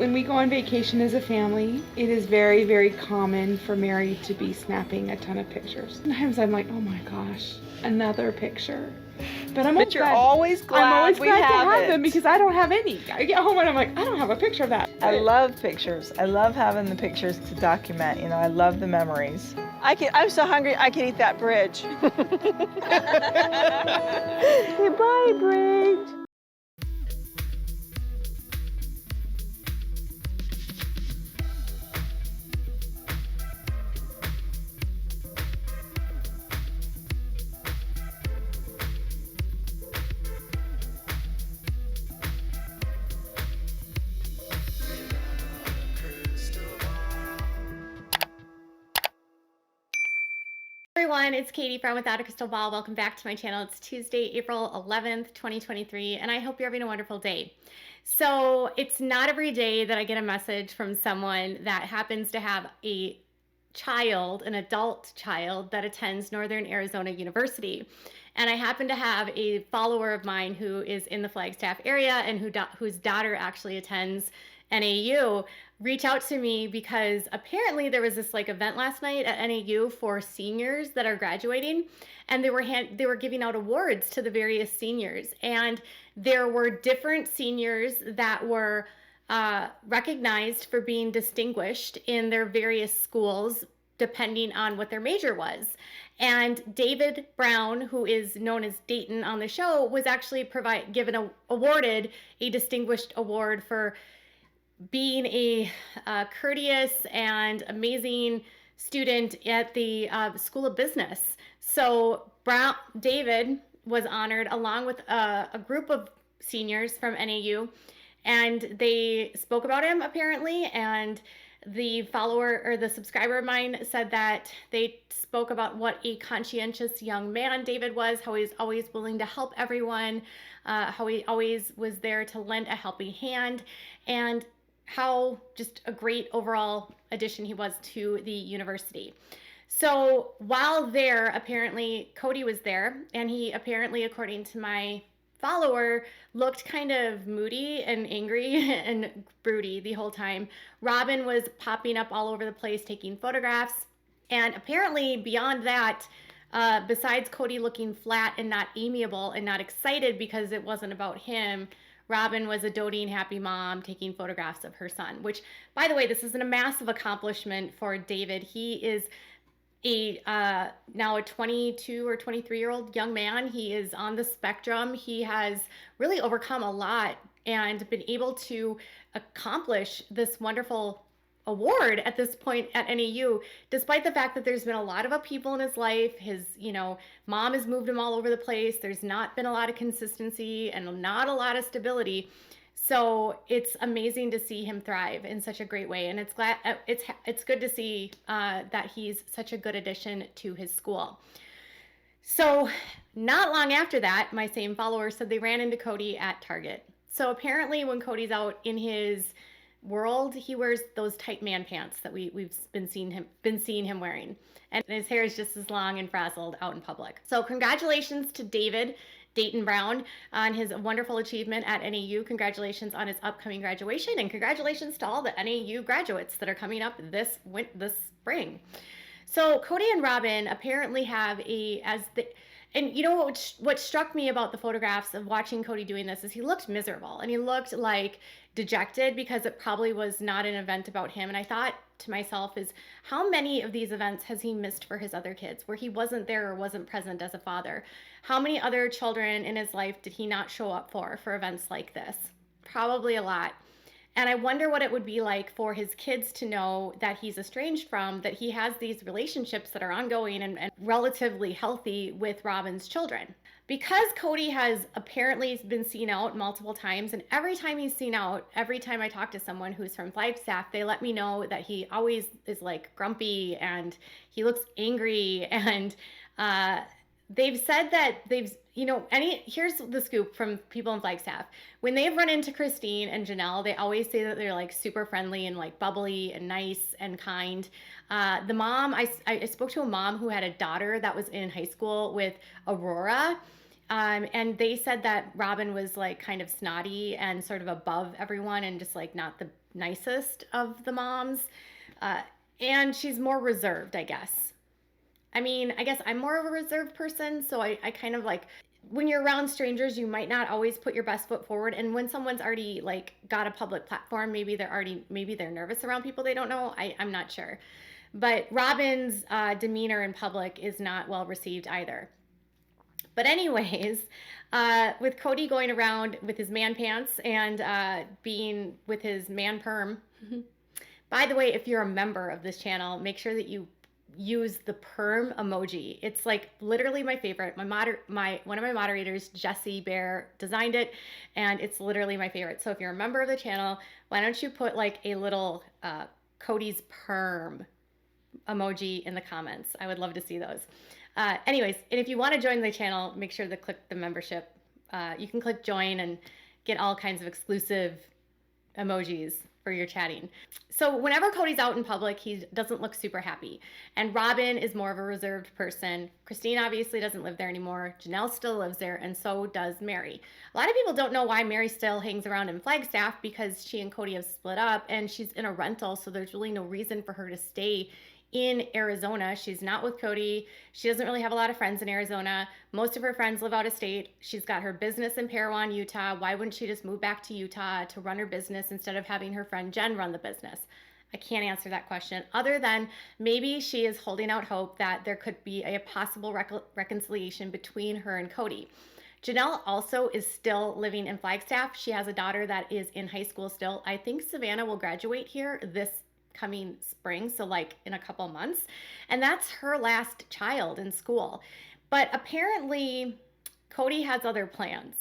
When we go on vacation as a family, it is very, very common for Meri to be snapping a ton of pictures. Sometimes I'm like, oh my gosh, another picture. But you're always glad I'm always glad to have it. them because I don't have any. I get home and I'm like, I don't have a picture of that. I love pictures. I love having the pictures to document. You know, I love the memories. I'm so hungry, I can eat that bridge. Goodbye, bridge. Everyone, it's Kody from Without a Crystal Ball. Welcome back to my channel. It's Tuesday, April 11th, 2023, and I hope you're having a wonderful day. So it's not every day that I get a message from someone that happens to have a child, an adult child, that attends Northern Arizona University. And I happen to have a follower of mine who is in the Flagstaff area and whose daughter actually attends NAU reach out to me because apparently there was this event last night at NAU for seniors that are graduating, and they were giving out awards to the various seniors, and there were different seniors that were recognized for being distinguished in their various schools depending on what their major was. And David Brown, who is known as Dayton on the show, was actually awarded a distinguished award for being a courteous and amazing student at the School of Business. So David was honored along with a group of seniors from NAU, and they spoke about him apparently, and the follower or the subscriber of mine said that they spoke about what a conscientious young man David was, how he's always willing to help everyone, how he always was there to lend a helping hand, and how just a great overall addition he was to the university. So while there, apparently Kody was there, and he apparently, according to my follower, looked kind of moody and angry and broody the whole time. Robyn was popping up all over the place taking photographs, and apparently beyond that, besides Kody looking flat and not amiable and not excited because it wasn't about him, Robyn was a doting, happy mom taking photographs of her son, which, by the way, this is a massive accomplishment for David. He is now a 22 or 23-year-old young man. He is on the spectrum. He has really overcome a lot and been able to accomplish this wonderful award at this point at NAU, despite the fact that there's been a lot of upheaval in his life. His, mom has moved him all over the place. There's not been a lot of consistency and not a lot of stability. So it's amazing to see him thrive in such a great way, and it's good to see that he's such a good addition to his school. So not long after that, my same follower said they ran into Kody at Target. So apparently when Kody's out in his world, he wears those tight man pants that we've been seeing him wearing, and his hair is just as long and frazzled out in public. So congratulations to Dayton Brown on his wonderful achievement at NAU. Congratulations on his upcoming graduation, and congratulations to all the NAU graduates that are coming up this spring. So Cody and Robyn apparently have and you know what struck me about the photographs of watching Kody doing this is he looked miserable, and he looked like dejected because it probably was not an event about him. And I thought to myself, is how many of these events has he missed for his other kids where he wasn't there or wasn't present as a father? How many other children in his life did he not show up for events like this? Probably a lot. And I wonder what it would be like for his kids to know that he's estranged from, that he has these relationships that are ongoing and relatively healthy with Robyn's children. Because Kody has apparently been seen out multiple times, and every time he's seen out, every time I talk to someone who's from Flagstaff, they let me know that he always is grumpy and he looks angry, and they've said that here's the scoop from people in Flagstaff. When they've run into Kristyn and Janelle, they always say that they're super friendly and bubbly and nice and kind. The mom, I spoke to a mom who had a daughter that was in high school with Aurora, and they said that Robyn was kind of snotty and sort of above everyone and just not nicest of the moms. And she's more reserved, I guess. I mean, I guess I'm more of a reserved person, so I kind of like, when you're around strangers, you might not always put your best foot forward. And when someone's already like got a public platform, maybe they're nervous around people they don't know. I'm not sure. But Robyn's demeanor in public is not well received either. But anyways, with Kody going around with his man pants and being with his man perm. By the way, if you're a member of this channel, make sure that you use the perm emoji. It's like literally my favorite. One of my moderators, Jessie Bear, designed it, and it's literally my favorite. So if you're a member of the channel, why don't you put like a little Kody's perm emoji in the comments? I would love to see those. Anyways, and if you want to join the channel, make sure to click the membership. You can click join and get all kinds of exclusive emojis for your chatting. So whenever Kody's out in public, he doesn't look super happy. And Robyn is more of a reserved person. Kristyn obviously doesn't live there anymore. Janelle still lives there, and so does Meri. A lot of people don't know why Meri still hangs around in Flagstaff, because she and Kody have split up and she's in a rental, so there's really no reason for her to stay in Arizona. She's not with Kody. She doesn't really have a lot of friends in Arizona. Most of her friends live out of state. She's got her business in Parowan, Utah. Why wouldn't she just move back to Utah to run her business instead of having her friend Jen run the business? I can't answer that question, other than maybe she is holding out hope that there could be a possible reconciliation between her and Kody. Janelle also is still living in Flagstaff. She has a daughter that is in high school still. I think Savannah will graduate here this coming spring, so like in a couple months, and that's her last child in school. But apparently Kody has other plans.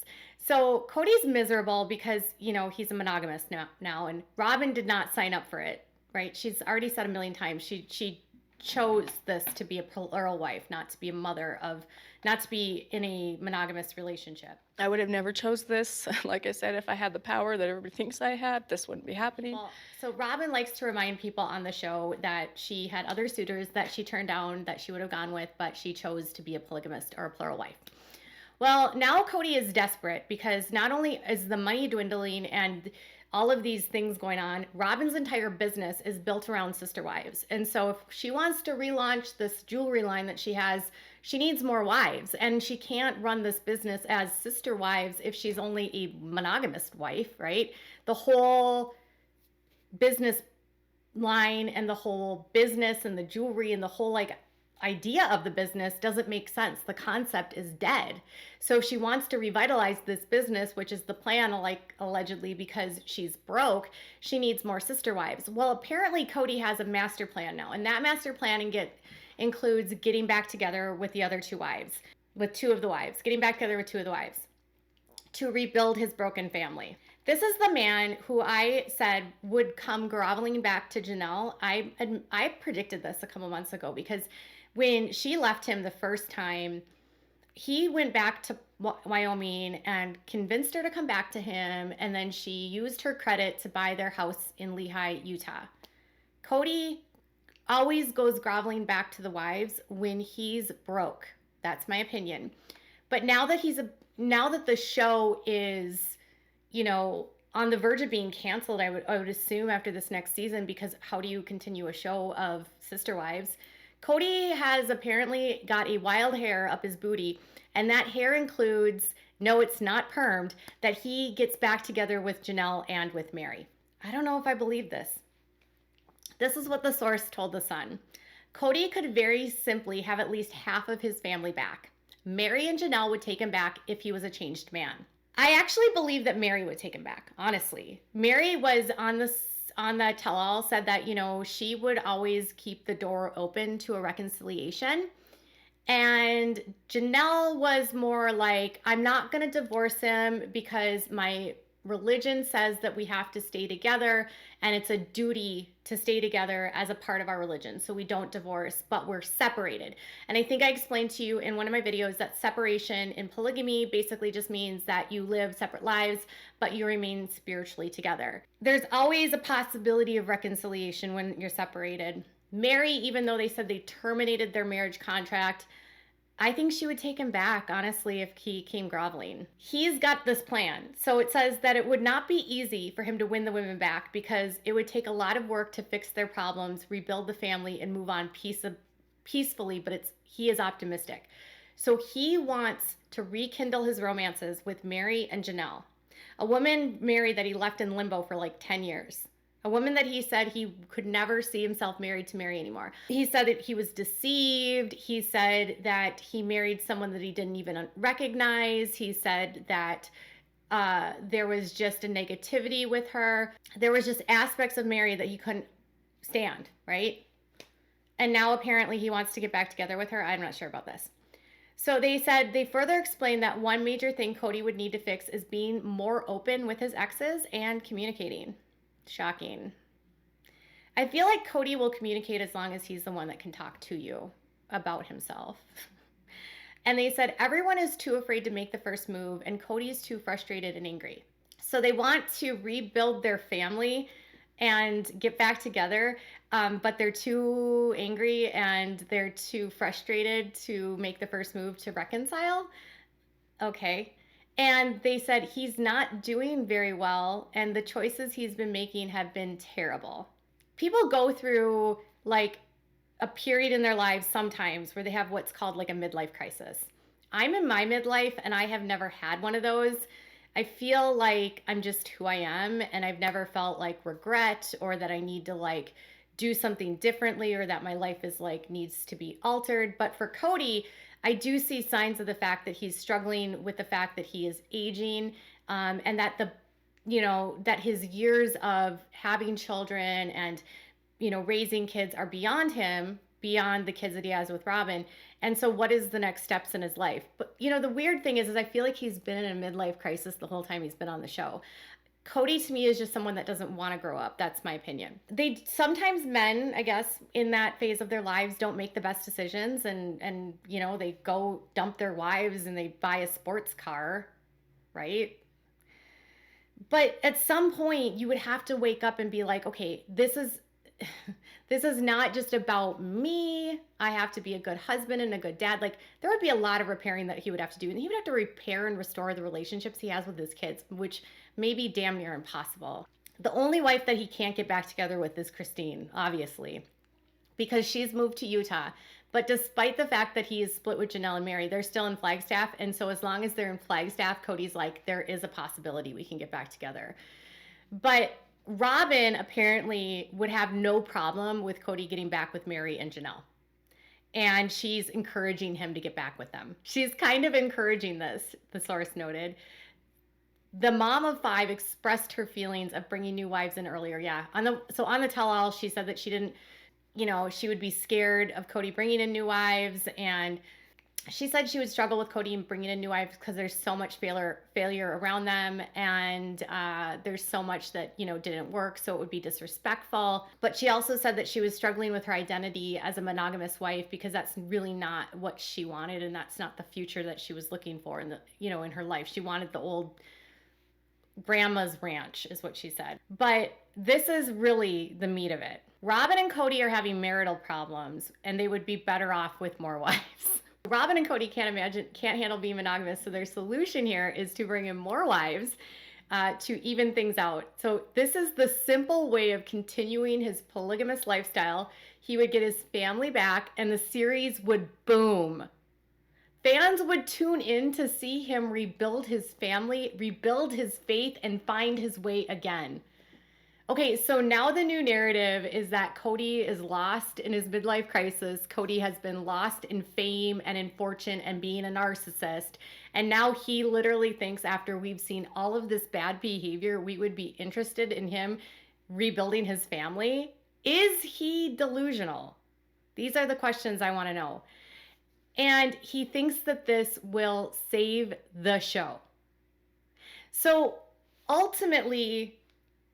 So Kody's miserable because, you know, he's a monogamous now, and Robyn did not sign up for it, right? She's already said a million times she chose this to be a plural wife, not to be a mother of, not to be in a monogamous relationship. I would have never chose this. Like I said, if I had the power that everybody thinks I had, this wouldn't be happening. Well, so Robyn likes to remind people on the show that she had other suitors that she turned down that she would have gone with, but she chose to be a polygamist or a plural wife. Well, now Kody is desperate because not only is the money dwindling and all of these things going on, Robyn's entire business is built around sister wives. And so if she wants to relaunch this jewelry line that she has, she needs more wives. And she can't run this business as sister wives if she's only a monogamous wife, right? The whole business line and the whole business and the jewelry and the whole like idea of the business doesn't make sense. The concept is dead. So if she wants to revitalize this business, which is the plan, like allegedly because she's broke, she needs more sister wives. Well, apparently Kody has a master plan now, and that master plan includes getting back together with the other two wives, getting back together with two of the wives to rebuild his broken family. This is the man who I said would come groveling back to Janelle. I predicted this a couple months ago because when she left him the first time, he went back to Wyoming and convinced her to come back to him, and then she used her credit to buy their house in Lehi, Utah. Kody always goes groveling back to the wives when he's broke. That's my opinion. But now that the show is, you know, on the verge of being canceled, I would assume after this next season, because how do you continue a show of sister wives? Kody has apparently got a wild hair up his booty, and that hair includes, no, it's not permed, that he gets back together with Janelle and with Meri. I don't know if I believe this. This is what the source told The Sun. Kody could very simply have at least half of his family back. Meri and Janelle would take him back if he was a changed man. I actually believe that Meri would take him back, honestly. Meri was on the tell-all, said that, you know, she would always keep the door open to a reconciliation. And Janelle was more like, I'm not going to divorce him because my religion says that we have to stay together, and it's a duty to stay together as a part of our religion. So we don't divorce, but we're separated. And I think I explained to you in one of my videos that separation in polygamy basically just means that you live separate lives, but you remain spiritually together. There's always a possibility of reconciliation when you're separated. Meri, even though they said they terminated their marriage contract, I think she would take him back, honestly, if he came groveling. He's got this plan. So it says that it would not be easy for him to win the women back because it would take a lot of work to fix their problems, rebuild the family, and move on peacefully, but he is optimistic. So he wants to rekindle his romances with Meri and Janelle, a woman, Meri, that he left in limbo for like 10 years. A woman that he said he could never see himself married to Meri anymore. He said that he was deceived. He said that he married someone that he didn't even recognize. He said that there was just a negativity with her. There was just aspects of Meri that he couldn't stand, right? And now apparently he wants to get back together with her. I'm not sure about this. So they further explained that one major thing Kody would need to fix is being more open with his exes and communicating. Shocking. I feel like Kody will communicate as long as he's the one that can talk to you about himself. And they said everyone is too afraid to make the first move and Kody's too frustrated and angry. So they want to rebuild their family and get back together, but they're too angry and they're too frustrated to make the first move to reconcile. Okay. And they said he's not doing very well and the choices he's been making have been terrible. People go through like a period in their lives sometimes where they have what's called like a midlife crisis. I'm in my midlife and I have never had one of those. I feel like I'm just who I am and I've never felt like regret or that I need to like do something differently or that my life is like needs to be altered. But for Kody, I do see signs of the fact that he's struggling with the fact that he is aging, and that that his years of having children and, raising kids are beyond him, beyond the kids that he has with Robyn. And so what is the next steps in his life? But, the weird thing is I feel like he's been in a midlife crisis the whole time he's been on the show. Kody to me is just someone that doesn't want to grow up. That's my opinion. Sometimes men, I guess, in that phase of their lives don't make the best decisions and they go dump their wives and they buy a sports car, right? But at some point you would have to wake up and be like, okay, this is not just about me. I have to be a good husband and a good dad. Like there would be a lot of repairing that he would have to do. And he would have to repair and restore the relationships he has with his kids, which may be damn near impossible. The only wife that he can't get back together with is Kristyn, obviously, because she's moved to Utah. But despite the fact that he is split with Janelle and Meri, they're still in Flagstaff. And so as long as they're in Flagstaff, Kody's like, there is a possibility we can get back together. But Robyn apparently would have no problem with Kody getting back with Meri and Janelle. And she's encouraging him to get back with them. She's kind of encouraging this, the source noted. The mom of 5 expressed her feelings of bringing new wives in earlier. Yeah. On the tell-all, she said that she didn't, she would be scared of Kody bringing in new wives. And she said she would struggle with Kody bringing in new wives because there's so much failure around them. And there's so much that, didn't work. So it would be disrespectful. But she also said that she was struggling with her identity as a monogamous wife because that's really not what she wanted. And that's not the future that she was looking for in in her life. She wanted the old grandma's ranch is what she said. But this is really the meat of it. Robyn and Kody are having marital problems and they would be better off with more wives. Robyn and Kody can't handle being monogamous. So their solution here is to bring in more wives to even things out. So this is the simple way of continuing his polygamous lifestyle. He would get his family back and the series would boom. Fans would tune in to see him rebuild his family, rebuild his faith, and find his way again. Okay, so now the new narrative is that Kody is lost in his midlife crisis. Kody has been lost in fame and in fortune and being a narcissist. And now he literally thinks after we've seen all of this bad behavior, we would be interested in him rebuilding his family. Is he delusional? These are the questions I want to know. And he thinks that this will save the show. So ultimately,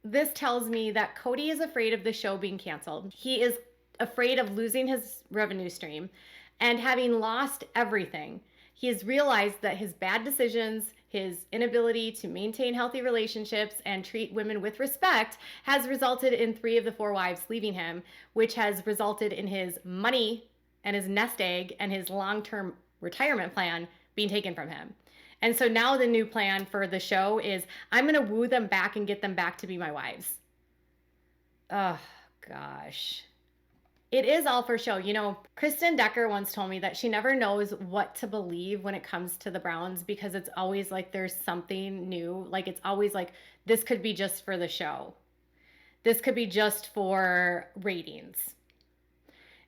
this tells me that Kody is afraid of the show being canceled. He is afraid of losing his revenue stream and having lost everything. He has realized that his bad decisions, his inability to maintain healthy relationships and treat women with respect has resulted in 3 of the 4 wives leaving him, which has resulted in his money and his nest egg and his long-term retirement plan being taken from him. And so now the new plan for the show is I'm going to woo them back and get them back to be my wives. Oh, gosh. It is all for show. You know, Kristyn Decker once told me that she never knows what to believe when it comes to the Browns because it's always like there's something new. Like it's always like this could be just for the show. This could be just for ratings.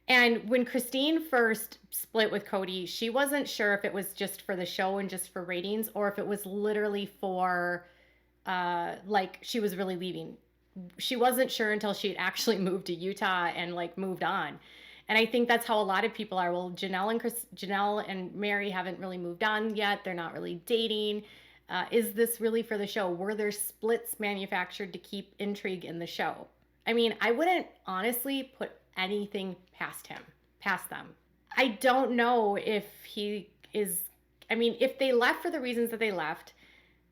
And when Kristyn first split with Kody, she wasn't sure if it was just for the show and just for ratings or if it was literally for like she was really leaving. She wasn't sure until she had actually moved to Utah and like moved on. And I think that's how a lot of people are. Well, Janelle and Meri haven't really moved on yet. They're not really dating. Is this really for the show? Were there splits manufactured to keep intrigue in the show? I mean, I wouldn't honestly put anything past them. I don't know if he is, I mean, if they left for the reasons that they left,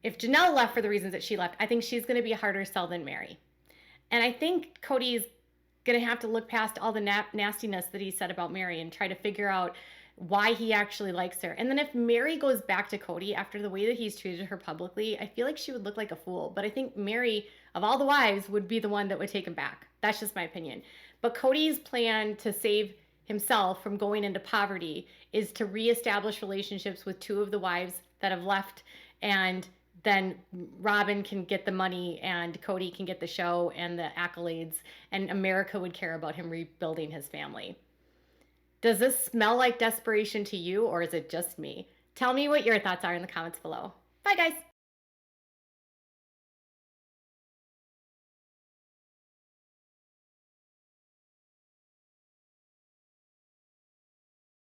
if Janelle left for the reasons that she left, I think she's going to be a harder sell than Meri. And I think Kody's going to have to look past all the nastiness that he said about Meri and try to figure out why he actually likes her. And then if Meri goes back to Kody after the way that he's treated her publicly, I feel like she would look like a fool. But I think Meri, of all the wives, would be the one that would take him back. That's just my opinion. But Kody's plan to save himself from going into poverty is to reestablish relationships with two of the wives that have left, and then Robyn can get the money and Kody can get the show and the accolades, and America would care about him rebuilding his family. Does this smell like desperation to you, or is it just me? Tell me what your thoughts are in the comments below. Bye, guys.